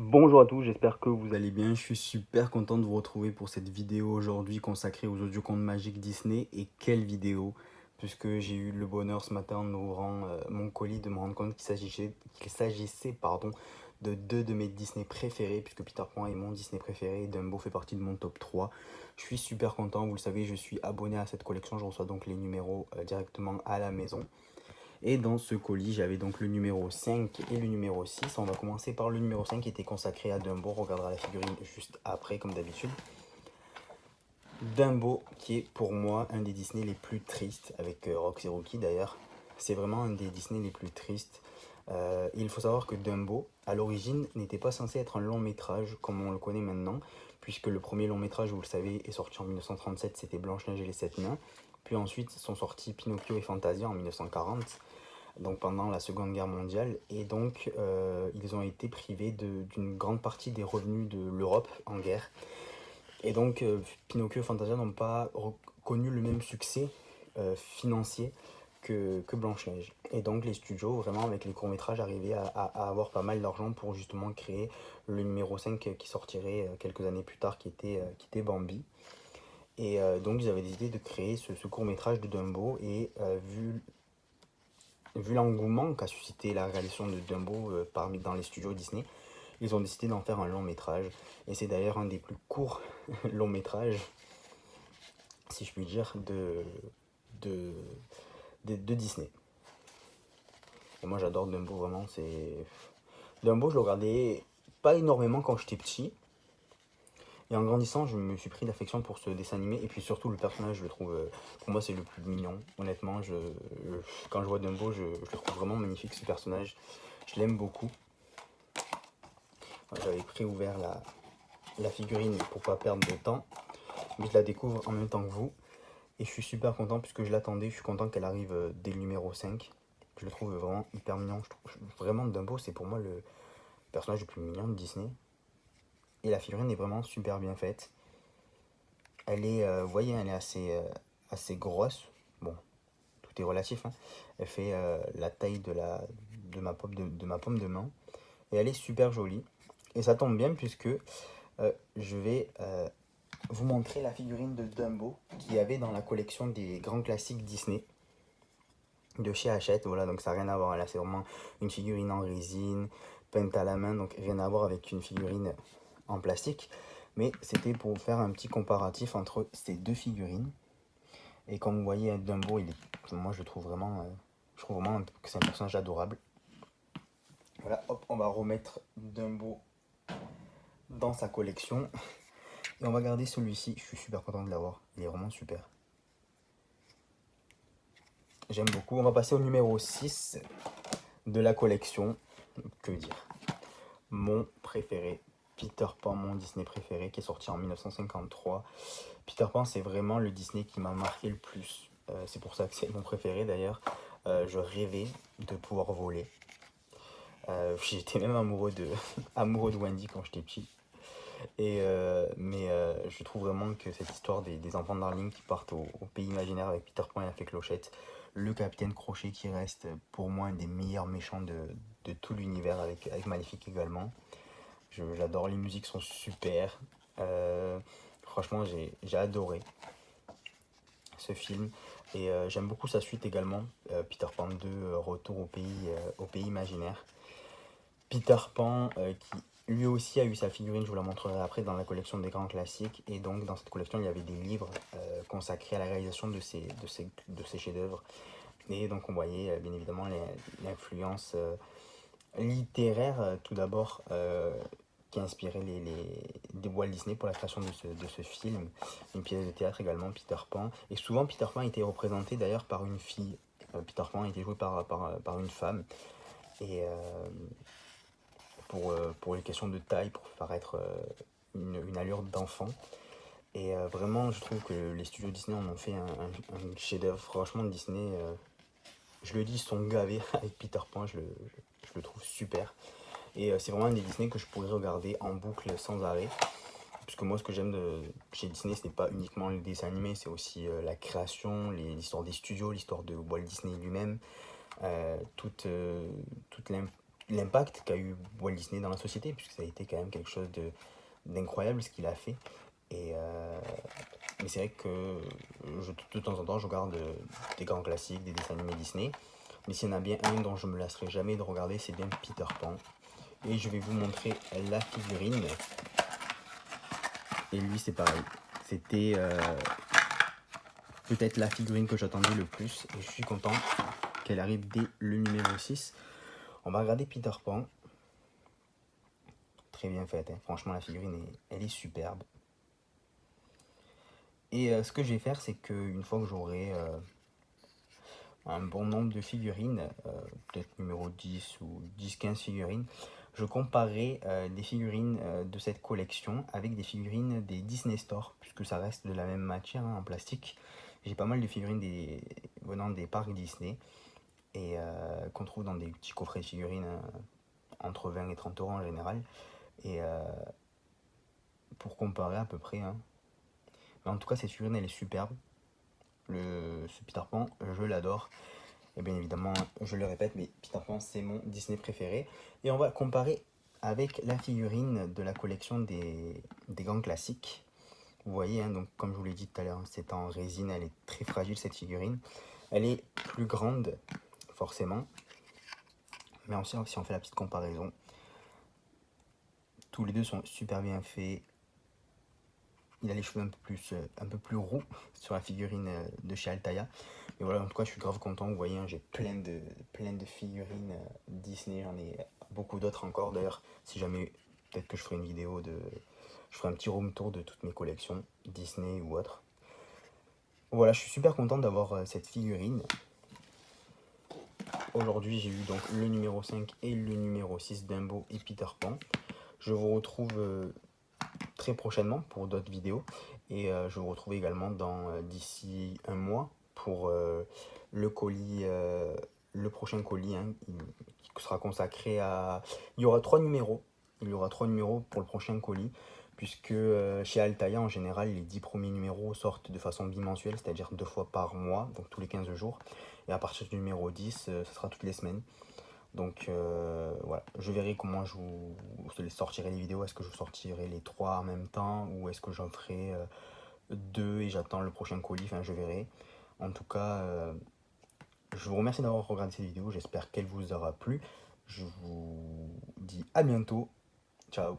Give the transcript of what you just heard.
Bonjour à tous, j'espère que vous allez bien. Je suis super content de vous retrouver pour cette vidéo aujourd'hui consacrée aux audiocontes magiques Disney. Et quelle vidéo! Puisque j'ai eu le bonheur ce matin en ouvrant mon colis de me rendre compte qu'il s'agissait de deux de mes Disney préférés, puisque Peter Pan est mon Disney préféré et Dumbo fait partie de mon top 3. Je suis super content, vous le savez, je suis abonné à cette collection, je reçois donc les numéros directement à la maison. Et dans ce colis, j'avais donc le numéro 5 et le numéro 6. On va commencer par le numéro 5 qui était consacré à Dumbo. On regardera la figurine juste après, comme d'habitude. Dumbo, qui est pour moi un des Disney les plus tristes, avec Roxy Rookie d'ailleurs. C'est vraiment un des Disney les plus tristes. Il faut savoir que Dumbo, à l'origine, n'était pas censé être un long métrage comme on le connaît maintenant, puisque le premier long métrage, vous le savez, est sorti en 1937, c'était Blanche-Neige et les Sept Nains. Puis ensuite sont sortis Pinocchio et Fantasia en 1940, donc pendant la Seconde Guerre mondiale, et donc ils ont été privés d'une grande partie des revenus de l'Europe en guerre. Et donc Pinocchio et Fantasia n'ont pas connu le même succès financier que Blanche-Neige. Et donc les studios, vraiment avec les courts-métrages, arrivaient à avoir pas mal d'argent pour justement créer le numéro 5 qui sortirait quelques années plus tard, qui était Bambi. Et donc ils avaient décidé de créer ce court-métrage de Dumbo, et vu l'engouement qu'a suscité la réalisation de Dumbo dans les studios Disney, ils ont décidé d'en faire un long métrage. Et c'est d'ailleurs un des plus courts longs métrages, si je puis dire, de, de Disney. Et moi j'adore Dumbo, vraiment. Dumbo, je le regardais pas énormément quand j'étais petit. Et en grandissant, je me suis pris d'affection pour ce dessin animé. Et puis surtout, le personnage, je le trouve, pour moi, c'est le plus mignon. Honnêtement, quand je vois Dumbo, je le trouve vraiment magnifique, ce personnage. Je l'aime beaucoup. J'avais préouvert la figurine pour pas perdre de temps, mais je la découvre en même temps que vous. Et je suis super content puisque je l'attendais. Je suis content qu'elle arrive dès le numéro 5. Je le trouve vraiment hyper mignon. Vraiment, Dumbo, c'est pour moi le personnage le plus mignon de Disney. Et la figurine est vraiment super bien faite. Elle est, vous voyez, elle est assez grosse. Bon, tout est relatif, hein. Elle fait la taille de ma paume de main. Et elle est super jolie. Et ça tombe bien puisque je vais vous montrer la figurine de Dumbo qu'il y avait dans la collection des grands classiques Disney de chez Hachette. Voilà, donc ça n'a rien à voir. Là, c'est vraiment une figurine en résine, peinte à la main, donc rien à voir avec une figurine en plastique. Mais c'était pour faire un petit comparatif entre ces deux figurines. Et comme vous voyez, Dumbo, moi je trouve vraiment que c'est un personnage adorable. Voilà, hop, on va remettre Dumbo dans sa collection. Et on va garder celui-ci, je suis super content de l'avoir, il est vraiment super. J'aime beaucoup. On va passer au numéro 6 de la collection. Que dire? Mon préféré, Peter Pan, mon Disney préféré, qui est sorti en 1953. Peter Pan, c'est vraiment le Disney qui m'a marqué le plus. C'est pour ça que c'est mon préféré d'ailleurs. Je rêvais de pouvoir voler. J'étais même amoureux de Wendy quand j'étais petit. Mais je trouve vraiment que cette histoire des enfants de Darling qui partent au pays imaginaire avec Peter Pan et la fée Clochette, le capitaine Crochet qui reste pour moi un des meilleurs méchants de tout l'univers, avec Maléfique également. J'adore, les musiques sont super. Franchement, j'ai adoré ce film. Et j'aime beaucoup sa suite également, Peter Pan 2, Retour au pays imaginaire. Peter Pan, qui lui aussi a eu sa figurine, je vous la montrerai après, dans la collection des grands classiques. Et donc dans cette collection, il y avait des livres consacrés à la réalisation de ces chefs-d'œuvre. Et donc on voyait bien évidemment l'influence littéraire, tout d'abord, qui a inspiré des Walt Disney pour la création de ce film. Une pièce de théâtre également, Peter Pan. Et souvent Peter Pan était représenté d'ailleurs par une fille. Peter Pan était joué par une femme. Et pour les questions de taille, pour paraître une allure d'enfant. Et vraiment, je trouve que les studios Disney en ont fait un chef-d'œuvre. Franchement, Disney, je le dis, ils sont gavés avec Peter Pan, je le trouve super. Et c'est vraiment un des Disney que je pourrais regarder en boucle sans arrêt. Puisque moi, ce que j'aime chez Disney, ce n'est pas uniquement le dessin animé, c'est aussi la création, l'histoire des studios, l'histoire de Walt Disney lui-même, toute l'impact qu'a eu Walt Disney dans la société, puisque ça a été quand même quelque chose d'incroyable ce qu'il a fait. Et, mais c'est vrai que de temps en temps, je regarde des grands classiques, des dessins animés Disney. Mais s'il y en a bien un dont je me lasserai jamais de regarder, c'est bien Peter Pan. Et je vais vous montrer la figurine. Et lui, c'est pareil. C'était peut-être la figurine que j'attendais le plus. Et je suis content qu'elle arrive dès le numéro 6. On va regarder Peter Pan. Très bien faite. Hein. Franchement, la figurine, elle est superbe. Et ce que je vais faire, c'est qu'une fois que j'aurai un bon nombre de figurines, peut-être numéro 10 ou 10-15 figurines, je comparerai des figurines de cette collection avec des figurines des Disney Store, puisque ça reste de la même matière, hein, en plastique. J'ai pas mal de figurines venant des parcs Disney et qu'on trouve dans des petits coffrets de figurines entre 20 et 30 euros en général. Et pour comparer à peu près. Hein. Mais en tout cas, cette figurine, elle est superbe. Ce Peter Pan, je l'adore. Et bien évidemment, je le répète, mais Peter Pan, c'est mon Disney préféré. Et on va comparer avec la figurine de la collection des grands classiques. Vous voyez, hein, donc comme je vous l'ai dit tout à l'heure, c'est en résine, elle est très fragile cette figurine. Elle est plus grande, forcément. Mais aussi, si on fait la petite comparaison, tous les deux sont super bien faits. Il a les cheveux un peu plus roux sur la figurine de chez Altaïa. Mais voilà, en tout cas, je suis grave content. Vous voyez, hein, j'ai plein de figurines Disney. J'en ai beaucoup d'autres encore. D'ailleurs, si jamais, peut-être que je ferai une vidéo je ferai un petit room tour de toutes mes collections, Disney ou autres. Voilà, je suis super content d'avoir cette figurine. Aujourd'hui, j'ai eu donc le numéro 5 et le numéro 6 Dumbo et Peter Pan. Je vous retrouve très prochainement pour d'autres vidéos. Et je vous retrouve également d'ici un mois pour le colis, le prochain colis hein, qui sera consacré à... Il y aura 3 numéros. Il y aura 3 numéros pour le prochain colis, puisque chez Altaïa, en général, les 10 premiers numéros sortent de façon bimensuelle, c'est-à-dire 2 fois par mois, donc tous les 15 jours. Et à partir du numéro 10, ce sera toutes les semaines. Donc voilà, je verrai comment je vous sortirai les vidéos. Est-ce que je sortirai les 3 en même temps ou est-ce que j'en ferai 2 et j'attends le prochain colis, enfin je verrai. En tout cas, je vous remercie d'avoir regardé cette vidéo, j'espère qu'elle vous aura plu. Je vous dis à bientôt, ciao.